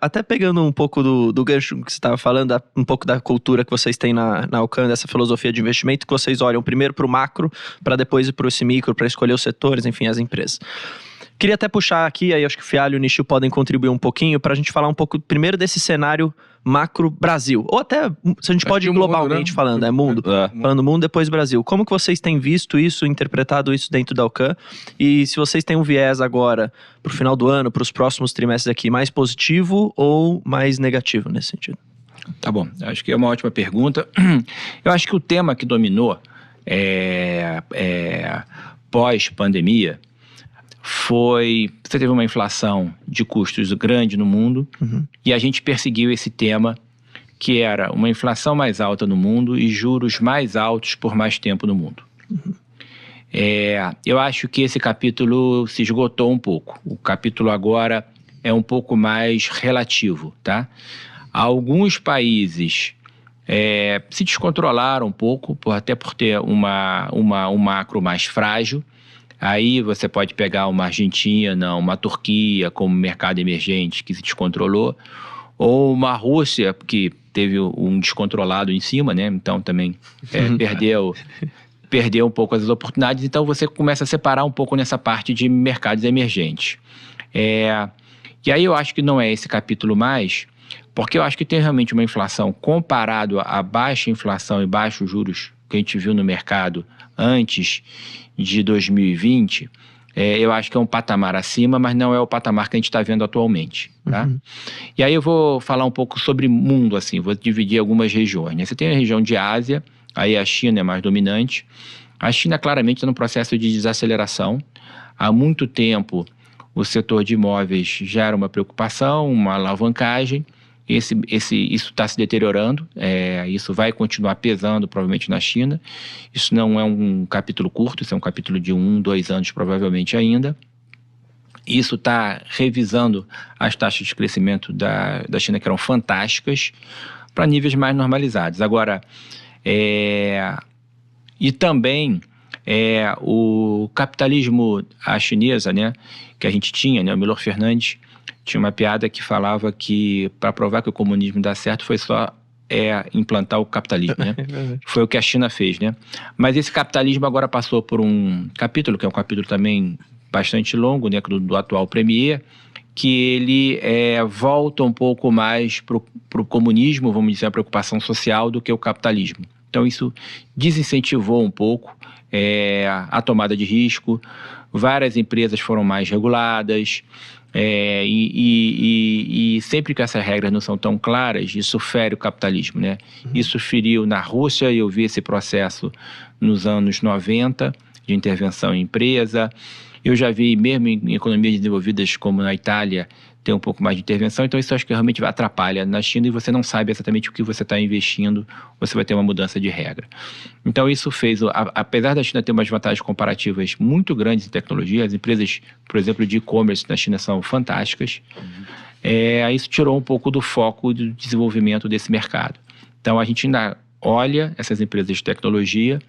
Até pegando um pouco do gancho que você estava falando, um pouco da cultura que vocês têm na Alcan, dessa filosofia de investimento, que vocês olham primeiro para o macro, para depois ir para esse micro, para escolher os setores, enfim, as empresas. Queria até puxar aqui, aí acho que o Fialho e o Nishio podem contribuir um pouquinho, para a gente falar um pouco primeiro desse cenário macro Brasil. Ou até, se a gente pode ir globalmente falando, mundo. Falando mundo, depois Brasil. Como que vocês têm visto isso, interpretado isso dentro da Alcan? E se vocês têm um viés agora, para o final do ano, para os próximos trimestres aqui, mais positivo ou mais negativo nesse sentido? Tá bom, acho que é uma ótima pergunta. Eu acho que o tema que dominou pós-pandemia foi... Você teve uma inflação de custos grande no mundo, e a gente perseguiu esse tema, que era uma inflação mais alta no mundo e juros mais altos por mais tempo no mundo. Eu acho que esse capítulo se esgotou um pouco. O capítulo agora é um pouco mais relativo, tá? Alguns países se descontrolaram um pouco, até por ter um macro mais frágil. Aí você pode pegar uma Argentina, uma Turquia como mercado emergente que se descontrolou, ou uma Rússia que teve um descontrolado em cima, né? Então também perdeu um pouco as oportunidades. Então você começa a separar um pouco nessa parte de mercados emergentes. E aí eu acho que não é esse capítulo mais, porque eu acho que tem realmente uma inflação comparado à baixa inflação e baixos juros que a gente viu no mercado antes de 2020, eu acho que é um patamar acima, mas não é o patamar que a gente está vendo atualmente, tá? E aí eu vou falar um pouco sobre mundo, assim, vou dividir algumas regiões, né? Você tem a região de Ásia, aí a China é mais dominante. A China claramente está num processo de desaceleração. Há muito tempo o setor de imóveis já era uma preocupação, uma alavancagem. Isso está se deteriorando, isso vai continuar pesando provavelmente na China. Isso não é um capítulo curto, isso é um capítulo de 1-2 anos provavelmente ainda. Isso está revisando as taxas de crescimento da China, que eram fantásticas, para níveis mais normalizados. Agora, e também o capitalismo à chinesa, né, que a gente tinha, né, o Milor Fernandes tinha uma piada que falava que para provar que o comunismo dá certo foi só implantar o capitalismo, né? Foi o que a China fez, né? Mas esse capitalismo agora passou por um capítulo, que é um capítulo também bastante longo, né, do atual premier, que ele volta um pouco mais para o comunismo, vamos dizer, a preocupação social, do que o capitalismo. Então isso desincentivou um pouco a tomada de risco, várias empresas foram mais reguladas, e sempre que essas regras não são tão claras, isso fere o capitalismo, né? Isso feriu na Rússia, eu vi esse processo nos anos 90, de intervenção em empresa. Eu já vi mesmo em economias desenvolvidas como na Itália, ter um pouco mais de intervenção. Então isso acho que realmente atrapalha na China, e você não sabe exatamente o que você está investindo, você vai ter uma mudança de regra. Então isso fez, apesar da China ter umas vantagens comparativas muito grandes em tecnologia, as empresas, por exemplo, de e-commerce na China são fantásticas, isso tirou um pouco do foco do desenvolvimento desse mercado. Então a gente ainda olha essas empresas de tecnologia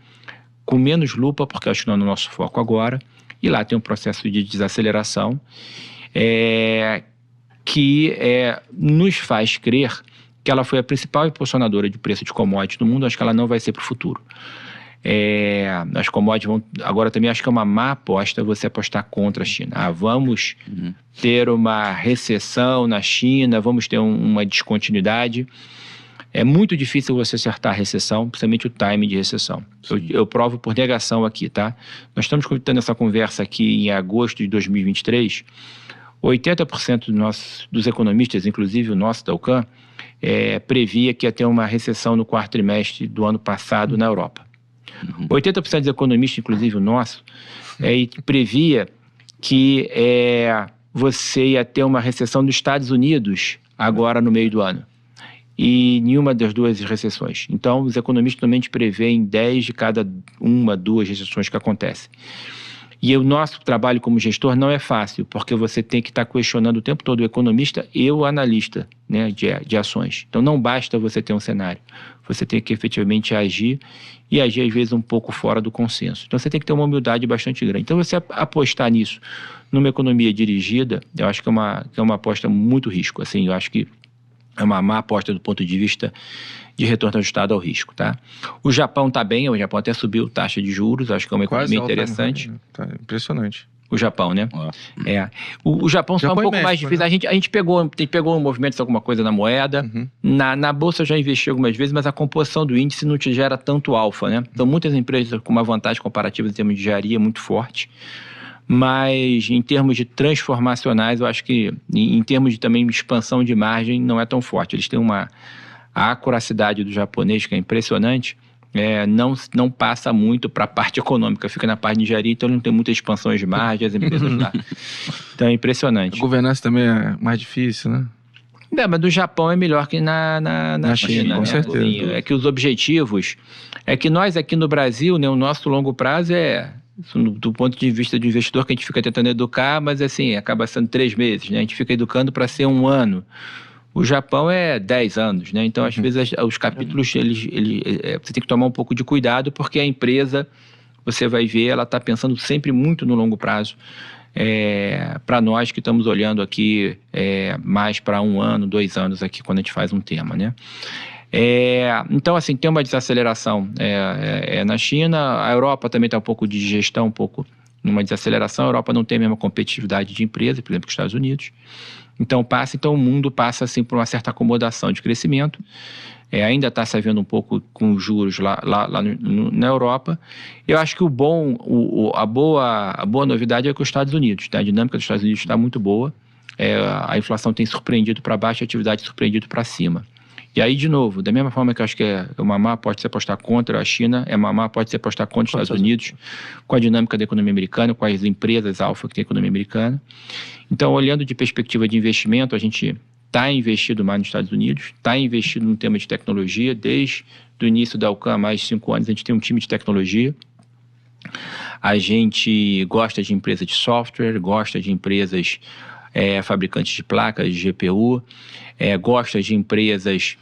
com menos lupa, porque acho que não é no nosso foco agora, e lá tem um processo de desaceleração, que nos faz crer que ela foi a principal impulsionadora de preço de commodities no mundo. Acho que ela não vai ser para o futuro. As commodities agora também acho que é uma má aposta você apostar contra a China. Vamos ter uma recessão na China, vamos ter uma descontinuidade. É muito difícil você acertar a recessão, principalmente o time de recessão. Eu provo por negação aqui, tá? Nós estamos tendo essa conversa aqui em agosto de 2023. 80% dos economistas, inclusive o nosso da Alcan, previa que ia ter uma recessão no quarto trimestre do ano passado na Europa. 80% dos economistas, inclusive o nosso, previa que você ia ter uma recessão nos Estados Unidos agora no meio do ano. E nenhuma das duas recessões. Então, os economistas normalmente preveem 10 de cada 1, 2 recessões que acontecem. E o nosso trabalho como gestor não é fácil, porque você tem que estar questionando o tempo todo o economista e o analista, né, de ações. Então não basta você ter um cenário, você tem que efetivamente agir e agir às vezes um pouco fora do consenso. Então você tem que ter uma humildade bastante grande. Então você apostar nisso, numa economia dirigida, eu acho que é uma aposta muito risco. Assim, eu acho que é uma má aposta do ponto de vista de retorno ajustado ao risco, tá? O Japão está bem, o Japão até subiu taxa de juros, acho que é uma economia interessante. Tá impressionante. O Japão, né? O Japão só é um pouco México, mais difícil. Né? A gente pegou um movimento de alguma coisa na moeda. Na Bolsa eu já investi algumas vezes, mas a composição do índice não te gera tanto alfa, né? Então muitas empresas com uma vantagem comparativa em termos de engenharia muito forte. Mas em termos de transformacionais, eu acho que em termos de também expansão de margem não é tão forte. Eles têm a acuracidade do japonês, que é impressionante, não passa muito para a parte econômica, fica na parte de engenharia, então não tem muita expansão de margem, as empresas lá. Então é impressionante. A governança também é mais difícil, né? Mas do Japão é melhor que na China, com né? certeza. É que os objetivos, é que nós aqui no Brasil, né, o nosso longo prazo do ponto de vista do investidor, que a gente fica tentando educar, mas assim, acaba sendo 3 meses, né? A gente fica educando para ser 1 ano. O Japão é 10 anos, né? Então, às vezes, os capítulos, você tem que tomar um pouco de cuidado, porque a empresa, você vai ver, ela está pensando sempre muito no longo prazo. Para nós que estamos olhando aqui mais para 1 ano, 2 anos aqui, quando a gente faz um tema, né? Então, assim, tem uma desaceleração na China. A Europa também está um pouco de gestão, um pouco numa desaceleração. A Europa não tem a mesma competitividade de empresa, por exemplo, que os Estados Unidos. Então o mundo passa assim, por uma certa acomodação de crescimento. Ainda está se vendo um pouco com os juros lá na Europa. Eu acho que a boa novidade é que os Estados Unidos, tá? A dinâmica dos Estados Unidos está muito boa. A inflação tem surpreendido para baixo, a atividade surpreendido para cima. E aí, de novo, da mesma forma que eu acho que uma má pode se apostar contra a China, uma má pode se apostar contra os Estados Unidos, com a dinâmica da economia americana, com as empresas alfa que tem a economia americana. Então, olhando de perspectiva de investimento, a gente está investido mais nos Estados Unidos, está investido no tema de tecnologia. Desde o início da Alcan, há mais de 5 anos, a gente tem um time de tecnologia. A gente gosta de empresas de software, gosta de empresas fabricantes de placas, de GPU, gosta de empresas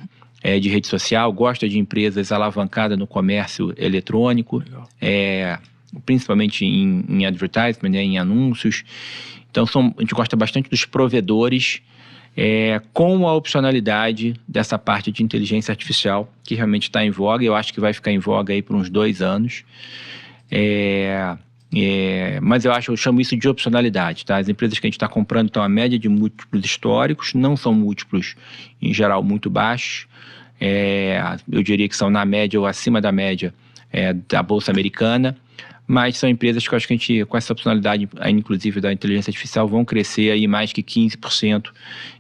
de rede social, gosta de empresas alavancadas no comércio eletrônico, principalmente em advertisement, né, em anúncios. Então, a gente gosta bastante dos provedores com a opcionalidade dessa parte de inteligência artificial, que realmente está em voga. Eu acho que vai ficar em voga aí por uns 2 anos. Mas eu chamo isso de opcionalidade, tá? As empresas que a gente está comprando estão a média de múltiplos históricos, não são múltiplos, em geral, muito baixos. Eu diria que são na média ou acima da média da Bolsa Americana, mas são empresas que eu acho que a gente, com essa opcionalidade, inclusive da inteligência artificial, vão crescer aí mais que 15%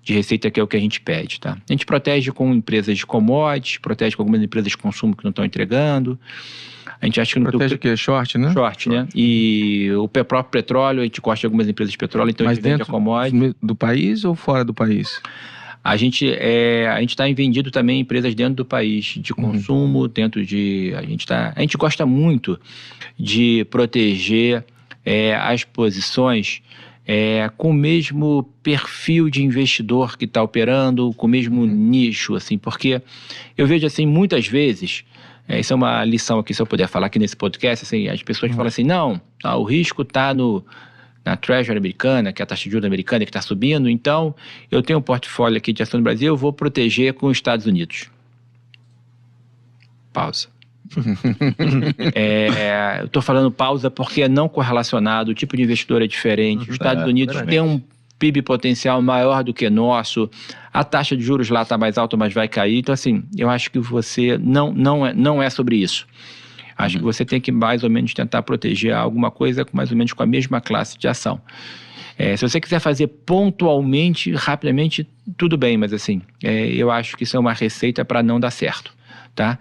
de receita, que é o que a gente pede, tá? A gente protege com empresas de commodities, protege com algumas empresas de consumo que não estão entregando. A gente acha que protege o quê? Short, né? Short, né? E o próprio petróleo, a gente gosta de algumas empresas de petróleo, então mas a gente vende a commodity. Mas do país ou fora do país? A gente está vendido também em empresas dentro do país, de consumo, a gente gosta muito de proteger as posições com o mesmo perfil de investidor que está operando, com o mesmo nicho, assim, porque eu vejo assim, muitas vezes, isso é uma lição aqui, se eu puder falar aqui nesse podcast, assim, as pessoas falam assim, não, o risco está na Treasury americana, que é a taxa de juros americana que está subindo, então eu tenho um portfólio aqui de ação no Brasil, eu vou proteger com os Estados Unidos. Pausa. Eu estou falando pausa porque é não correlacionado, o tipo de investidor é diferente. Os Estados Unidos têm um PIB potencial maior do que nosso, a taxa de juros lá está mais alta, mas vai cair. Então, assim, eu acho que você não é sobre isso. Acho que você tem que mais ou menos tentar proteger alguma coisa mais ou menos com a mesma classe de ação. Se você quiser fazer pontualmente, rapidamente, tudo bem, mas assim, eu acho que isso é uma receita para não dar certo, tá?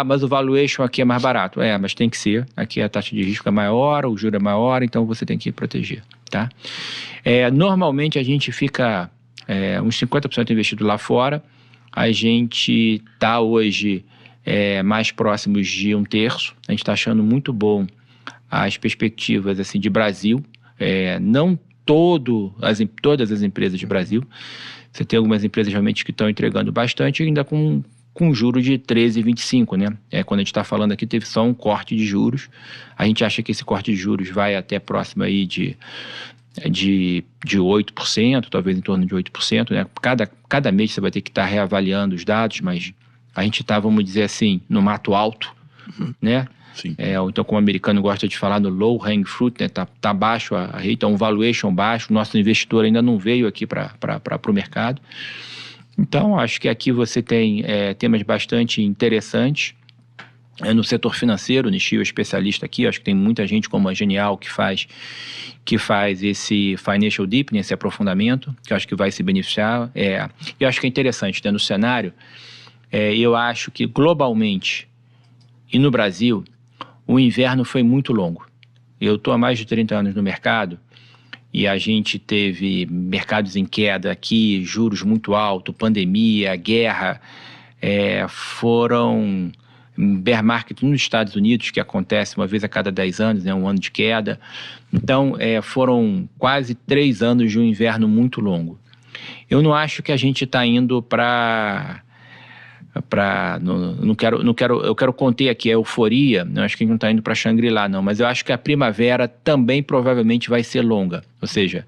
Mas o valuation aqui é mais barato. Mas tem que ser. Aqui a taxa de risco é maior, o juro é maior, então você tem que proteger, tá? Normalmente a gente fica uns 50% investido lá fora. A gente está hoje mais próximos de 1/3. A gente está achando muito bom as perspectivas assim, de Brasil, não todas as empresas de Brasil. Você tem algumas empresas realmente que estão entregando bastante, ainda com juro de 13,25, né? Quando a gente está falando aqui, teve só um corte de juros. A gente acha que esse corte de juros vai até próximo aí de 8%, talvez em torno de 8%, né? Cada mês você vai ter que estar reavaliando os dados, mas a gente está, vamos dizer assim, no mato alto, né? Sim. Ou então, como o americano gosta de falar, no low hanging fruit, né? Tá baixo a rate, um valuation baixo, o nosso investidor ainda não veio aqui para o mercado. Então, acho que aqui você tem temas bastante interessantes. No setor financeiro, o Nishio é especialista aqui, acho que tem muita gente como a Genial que faz esse financial deepening, esse aprofundamento, que eu acho que vai se beneficiar. Eu acho que é interessante, né? No cenário, eu acho que globalmente e no Brasil, o inverno foi muito longo. Eu estou há mais de 30 anos no mercado e a gente teve mercados em queda aqui, juros muito altos, pandemia, guerra, foram bear market nos Estados Unidos, que acontece uma vez a cada 10 anos, né, um ano de queda. Então, foram quase 3 anos de um inverno muito longo. Eu não acho que a gente está indo eu quero conter aqui a euforia, não acho que a gente não está indo para Shangri-La não, mas eu acho que a primavera também provavelmente vai ser longa, ou seja,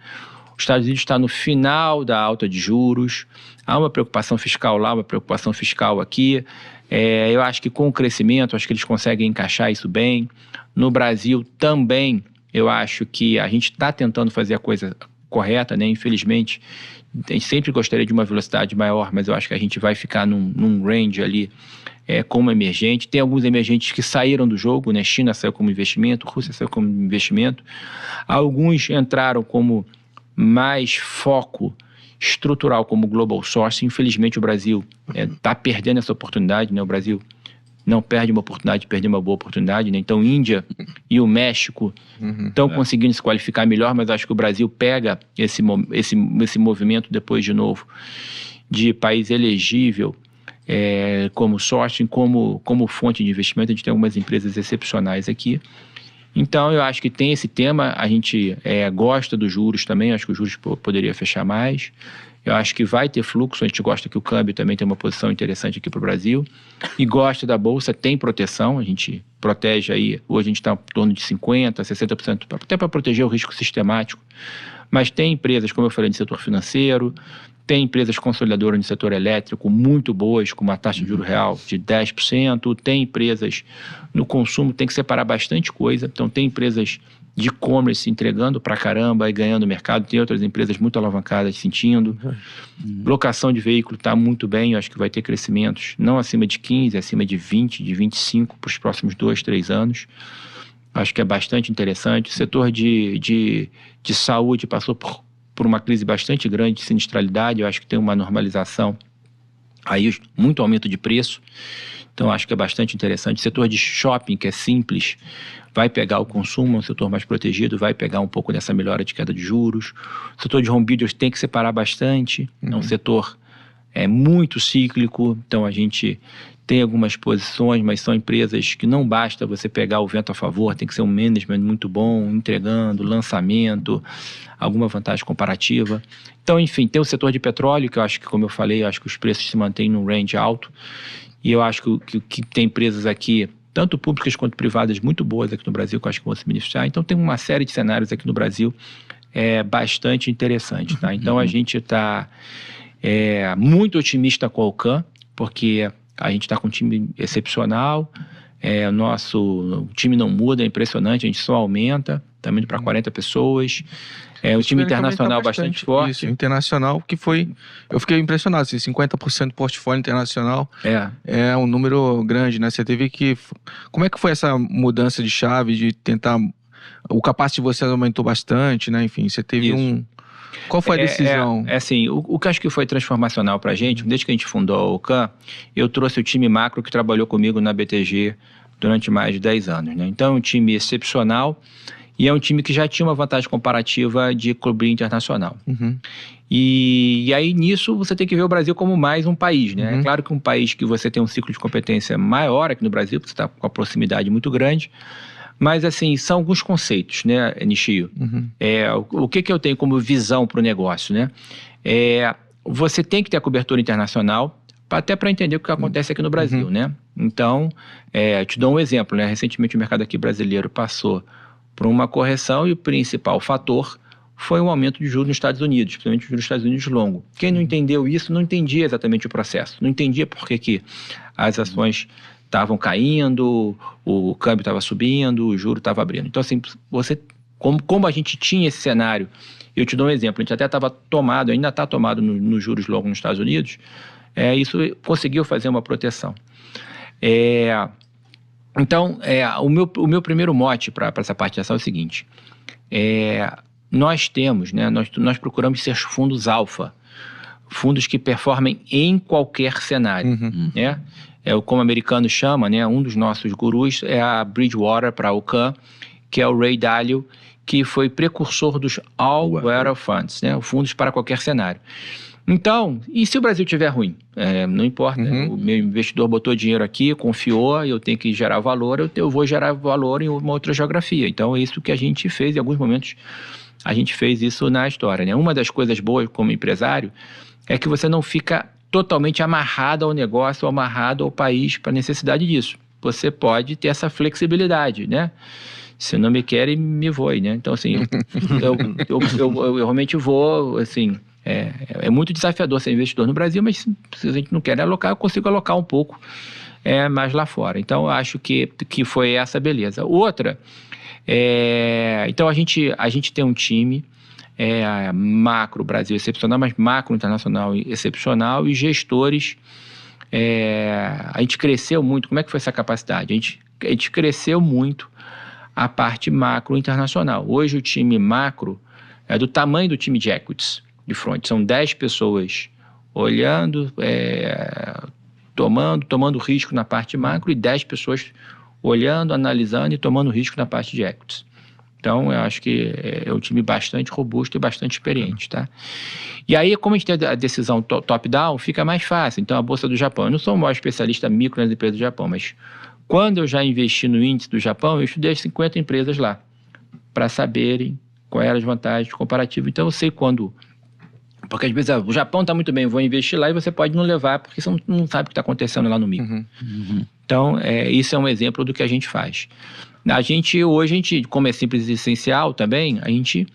os Estados Unidos está no final da alta de juros, há uma preocupação fiscal lá, uma preocupação fiscal aqui, eu acho que com o crescimento, acho que eles conseguem encaixar isso bem. No Brasil também, eu acho que a gente está tentando fazer a coisa correta, né? Infelizmente, a gente sempre gostaria de uma velocidade maior, mas eu acho que a gente vai ficar num range ali como emergente. Tem alguns emergentes que saíram do jogo, né? China saiu como investimento, Rússia saiu como investimento. Alguns entraram como mais foco estrutural, como global source. Infelizmente, o Brasil está perdendo essa oportunidade, né? O Brasil não perde uma oportunidade, perde uma boa oportunidade, né? Então, Índia e o México estão conseguindo se qualificar melhor, mas acho que o Brasil pega esse movimento depois, de novo, de país elegível como sourcing, como fonte de investimento. A gente tem algumas empresas excepcionais aqui. Então, eu acho que tem esse tema, a gente gosta dos juros também, acho que os juros poderia fechar mais. Eu acho que vai ter fluxo, a gente gosta que o câmbio também tem uma posição interessante aqui para o Brasil. E gosta da Bolsa, tem proteção, a gente protege aí, hoje a gente está em torno de 50%, 60%, até para proteger o risco sistemático. Mas tem empresas, como eu falei, de setor financeiro, tem empresas consolidadoras no setor elétrico muito boas, com uma taxa de juro real de 10%, tem empresas no consumo, tem que separar bastante coisa, então tem empresas de e-commerce entregando pra caramba e ganhando mercado, tem outras empresas muito alavancadas sentindo. Locação de veículo está muito bem, eu acho que vai ter crescimentos não acima de 15%, acima de 20%, de 25% para os próximos 2, 3 anos. Acho que é bastante interessante. O setor de saúde passou por uma crise bastante grande de sinistralidade, eu acho que tem uma normalização aí, muito aumento de preço, então acho que é bastante interessante. O setor de shopping, que é simples, vai pegar o consumo, é um setor mais protegido, vai pegar um pouco dessa melhora de queda de juros. O setor de home builders tem que separar bastante, é um setor muito cíclico, então a gente tem algumas posições, mas são empresas que não basta você pegar o vento a favor, tem que ser um management muito bom, entregando, lançamento, alguma vantagem comparativa. Então, enfim, tem o setor de petróleo, que eu acho que, como eu falei, eu acho que os preços se mantêm num range alto, e eu acho que tem empresas aqui, tanto públicas quanto privadas, muito boas aqui no Brasil, que eu acho que vão se beneficiar. Então, tem uma série de cenários aqui no Brasil bastante interessante, tá? Então, a gente está muito otimista com a Alcan, porque a gente está com um time excepcional, o time não muda, é impressionante, a gente só aumenta, estamos indo para 40 pessoas, o time internacional bastante forte. Isso, internacional, que foi, eu fiquei impressionado, assim, 50% do portfólio internacional é um número grande, né? Você teve que, como é que foi essa mudança de chave, de tentar, o capacity de você aumentou bastante, né? Enfim, você teve Qual foi a decisão? Assim, o que eu acho que foi transformacional pra gente, desde que a gente fundou a Alcan, eu trouxe o time macro que trabalhou comigo na BTG durante mais de 10 anos, né? Então, é um time excepcional e é um time que já tinha uma vantagem comparativa de cobrir internacional. E aí, nisso, você tem que ver o Brasil como mais um país, né? É claro que um país que você tem um ciclo de competência maior aqui no Brasil, porque você está com a proximidade muito grande, Mas, assim, são alguns conceitos, né, Nishio? O que eu tenho como visão para o negócio, né? Você tem que ter a cobertura internacional, até para entender o que acontece aqui no Brasil, né? Então, te dou um exemplo, né? Recentemente o mercado aqui brasileiro passou por uma correção e o principal fator foi um aumento de juros nos Estados Unidos, principalmente nos Estados Unidos longo. Quem não entendeu isso não entendia exatamente o processo, não entendia por que as ações estavam caindo, o câmbio estava subindo, o juro estava abrindo. Então, assim, como a gente tinha esse cenário, eu te dou um exemplo, a gente até estava tomado, ainda está tomado nos juros longos nos Estados Unidos, isso conseguiu fazer uma proteção. Então, o meu primeiro mote para essa parte de ação é o seguinte, nós temos, né, nós procuramos ser fundos alfa, fundos que performem em qualquer cenário, né? Como o americano chama, né, um dos nossos gurus é a Bridgewater para a OCAN, que é o Ray Dalio, que foi precursor dos All-Weather Funds, né, fundos para qualquer cenário. Então, e se o Brasil estiver ruim? Não importa, o meu investidor botou dinheiro aqui, confiou, eu tenho que gerar valor, eu vou gerar valor em uma outra geografia. Então, é isso que a gente fez, em alguns momentos a gente fez isso na história, né? Uma das coisas boas como empresário é que você não fica totalmente amarrado ao negócio, amarrado ao país para necessidade disso. Você pode ter essa flexibilidade, né? Se não me querem, me voe, né? Então, assim, eu realmente vou, assim... É muito desafiador ser investidor no Brasil, mas se a gente não quer alocar, eu consigo alocar um pouco mais lá fora. Então, eu acho que foi essa beleza. Outra, então a gente tem um time macro Brasil excepcional, mas macro internacional excepcional e gestores. A gente cresceu muito. Como é que foi essa capacidade? A gente cresceu muito a parte macro internacional. Hoje o time macro é do tamanho do time de equities de front. São 10 pessoas olhando, tomando risco na parte macro e 10 pessoas olhando, analisando e tomando risco na parte de equities. Então, eu acho que é um time bastante robusto e bastante experiente, tá? E aí, como a gente tem a decisão top-down, fica mais fácil. Então, a Bolsa do Japão, eu não sou o maior especialista micro nas empresas do Japão, mas quando eu já investi no índice do Japão, eu estudei as 50 empresas lá, para saberem quais eram as vantagens comparativas. Então, eu sei quando... Porque às vezes o Japão está muito bem, eu vou investir lá e você pode não levar, porque você não sabe o que está acontecendo lá no micro. Então, isso é um exemplo do que a gente faz. Hoje, como é simples e essencial também, a gente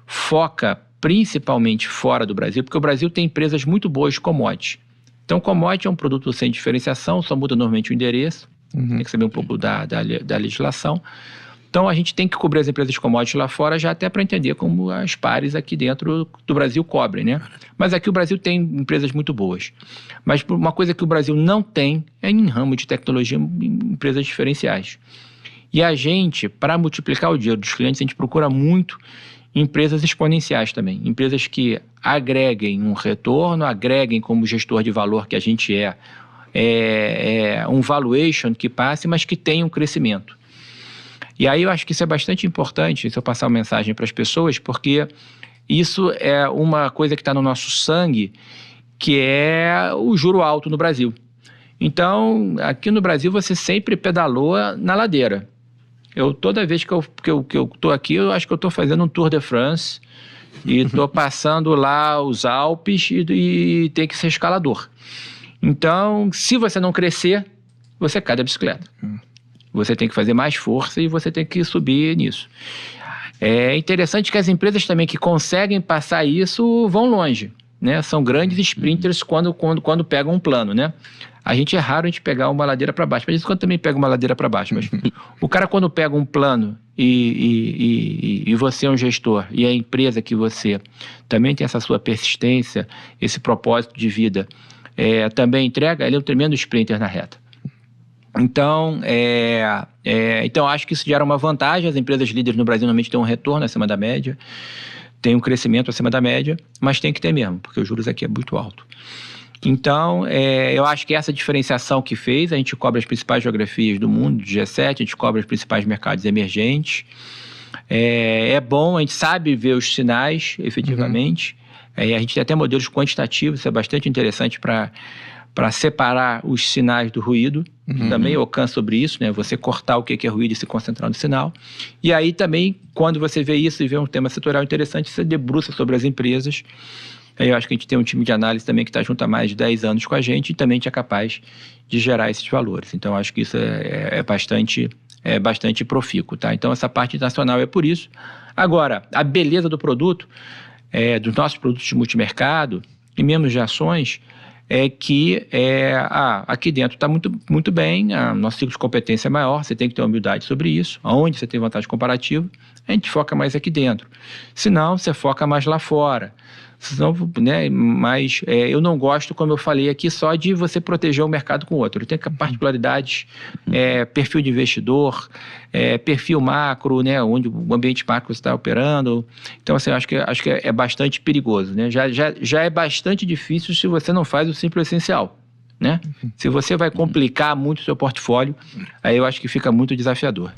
foca principalmente fora do Brasil, porque o Brasil tem empresas muito boas de commodity. Então, commodity é um produto sem diferenciação, só muda normalmente o endereço, tem que saber um pouco da legislação. Então, a gente tem que cobrir as empresas de commodities lá fora já até para entender como as pares aqui dentro do Brasil cobrem, né? Mas aqui o Brasil tem empresas muito boas. Mas uma coisa que o Brasil não tem é em ramo de tecnologia, empresas diferenciais. E a gente, para multiplicar o dinheiro dos clientes, a gente procura muito empresas exponenciais também. Empresas que agreguem um retorno, agreguem como gestor de valor que a gente um valuation que passe, mas que tenha um crescimento. E aí eu acho que isso é bastante importante, se eu passar uma mensagem para as pessoas, porque isso é uma coisa que está no nosso sangue, que é o juro alto no Brasil. Então, aqui no Brasil, você sempre pedalou na ladeira. Toda vez que eu estou aqui, eu acho que eu estou fazendo um Tour de France e estou passando lá os Alpes e tem que ser escalador. Então, se você não crescer, você cai da bicicleta. Você tem que fazer mais força e você tem que subir nisso. É interessante que as empresas também que conseguem passar isso vão longe, né? São grandes sprinters quando pegam um plano, né? A gente é raro a gente pegar uma ladeira para baixo, mas isso quando também pega uma ladeira para baixo. Mas o cara quando pega um plano e você é um gestor e a empresa que você também tem essa sua persistência, esse propósito de vida, também entrega, ele é um tremendo sprinter na reta. Então, então, acho que isso gera uma vantagem. As empresas líderes no Brasil normalmente têm um retorno acima da média, tem um crescimento acima da média, mas tem que ter mesmo, porque os juros aqui é muito alto. Então, eu acho que essa diferenciação que fez, a gente cobre as principais geografias do mundo, do G7, a gente cobre os principais mercados emergentes. É bom, a gente sabe ver os sinais, efetivamente. A gente tem até modelos quantitativos, isso é bastante interessante para para separar os sinais do ruído. Também eu canso sobre isso, né? Você cortar o que é ruído e se concentrar no sinal. E aí também, quando você vê isso e vê um tema setorial interessante, você debruça sobre as empresas. Aí eu acho que a gente tem um time de análise também que está junto há mais de 10 anos com a gente e também é capaz de gerar esses valores. Então, eu acho que isso é bastante profícuo, tá? Então, essa parte internacional é por isso. Agora, a beleza do produto, dos nossos produtos de multimercado e mesmo de ações, é que aqui dentro está muito, muito bem, nosso ciclo de competência é maior, você tem que ter humildade sobre isso, onde você tem vantagem comparativa, a gente foca mais aqui dentro. Senão, você foca mais lá fora. Senão, né, mas eu não gosto, como eu falei aqui, só de você proteger o mercado com o outro. Ele tem particularidades, perfil de investidor, perfil macro, né, onde o ambiente macro você está operando. Então, assim, acho que é bastante perigoso, né? Já é bastante difícil se você não faz o simples essencial, né? Se você vai complicar muito o seu portfólio, aí eu acho que fica muito desafiador.